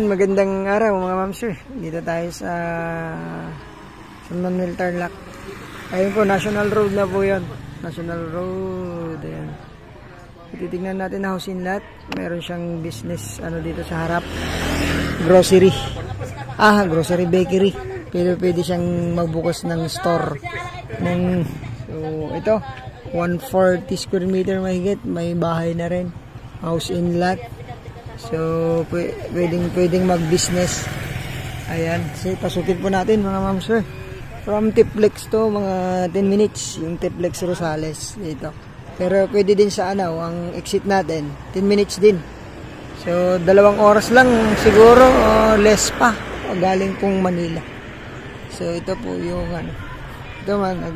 Ayun, magandang araw mga ma'am sir. Dito tayo sa San Manuel Tarlac. Ayun po, National Road na po yan. National Road. Ayan. Titignan natin na house in lot. Meron siyang business dito sa harap. Grocery. Grocery bakery. Pero pwede siyang magbukas ng store. So, ito. 140 square meter mahigit. May bahay na rin. House in lot. So, pwedeng mag-business. Ayan. So, pasukin po natin mga ma'am sir. From Tiplex to, mga 10 minutes. Yung Tiplex Rosales dito. Pero pwede din sa ang exit natin. 10 minutes din. So, 2 oras lang siguro. Less pa. Galing pong Manila. So, ito po yung Ito man.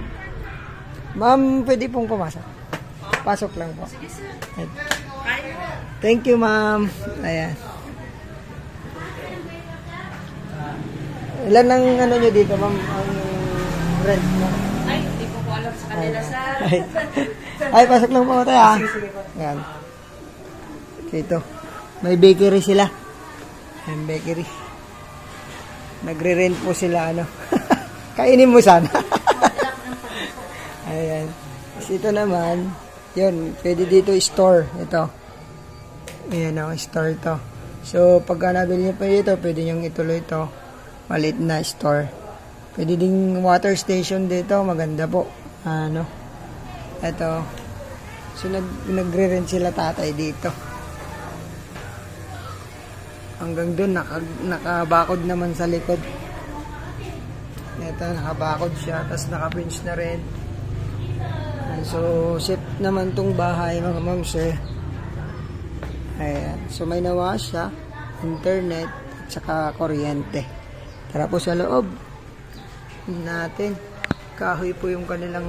Ma'am, pwede pong pumasok. Pasok lang po. Ayan. Thank you, ma'am. Ayan. Ilan ang nyo dito, ma'am? Ang rent mo? Ay, hindi ko alam sa kanila, sir. Ay, pasok lang po tayo, Ayan. Ito. May bakery sila. Ayan, bakery. Nagre-rent po sila, Kainin mo sana. Ayan. Kasi ito naman, yun, pwede dito store. Ito. Ayan store ito. So, pagka nabili niyo pa ito, pwede nyo ituloy ito. Maliit na store. Pwede ding water station dito. Maganda po. Ito. So, nagre-rent sila tatay dito. Hanggang dun, nakabakod naman sa likod. Ito, nakabakod siya. Tapos naka-pinch na rin. So, safe naman tong bahay, mga ma'am sir. Ayan. So, may nawa siya, internet, at saka kuryente. Tara po sa loob natin. Kahoy po yung kanilang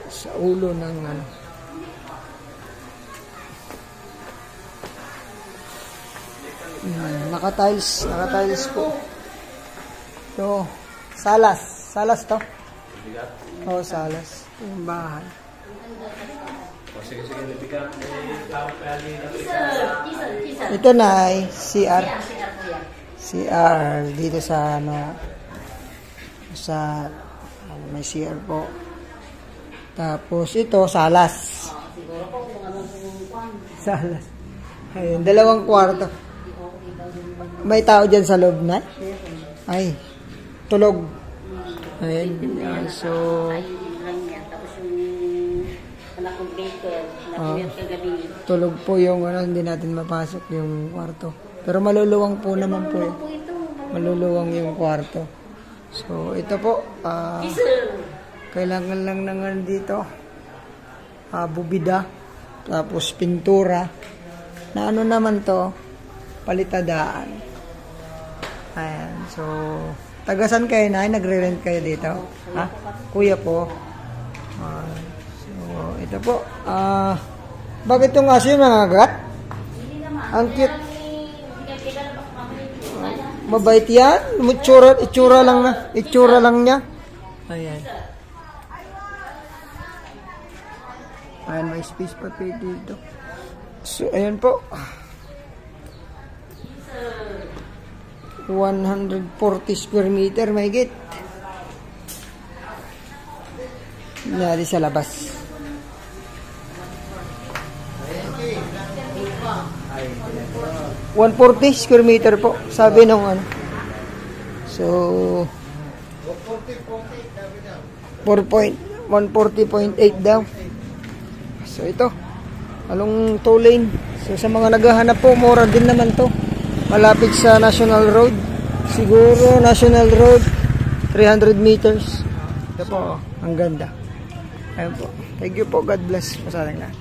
sa ulo ng Naka-tiles po. So, salas to. Salas. Yung bahay. Ito na ay CR. CR dito sa may CR po. Tapos ito salas. Salas. Ayun, 2 kwarto. May tao diyan sa loob na? Ay, tulog. Ayun, so tulog po yung hindi natin mapasok yung kwarto. Pero maluluwang po naman po maluluwang yung kwarto. So, ito po kailangan lang ng dito bubida, tapos pintura na naman to, palitadaan. Ayan. So, tagasan kayo nagre-rent kayo dito? Kuya po. So, ito po. Bakit itong aso yung nangagat? Ang cute. Mabait yan. Itsura lang niya. Ayan. Ayan, may space pa dito. So, ayan po. 140 square meter, may git. Nari sa labas. 140 square meter po, sabi nung So, 140.8 daw. So, ito. Along tow lane. So, sa mga naghahanap po, mura din naman to. Malapit sa National Road. Siguro, National Road, 300 meters. Ito po, ang ganda. Ayun po. Thank you po. God bless. Masalang lahat.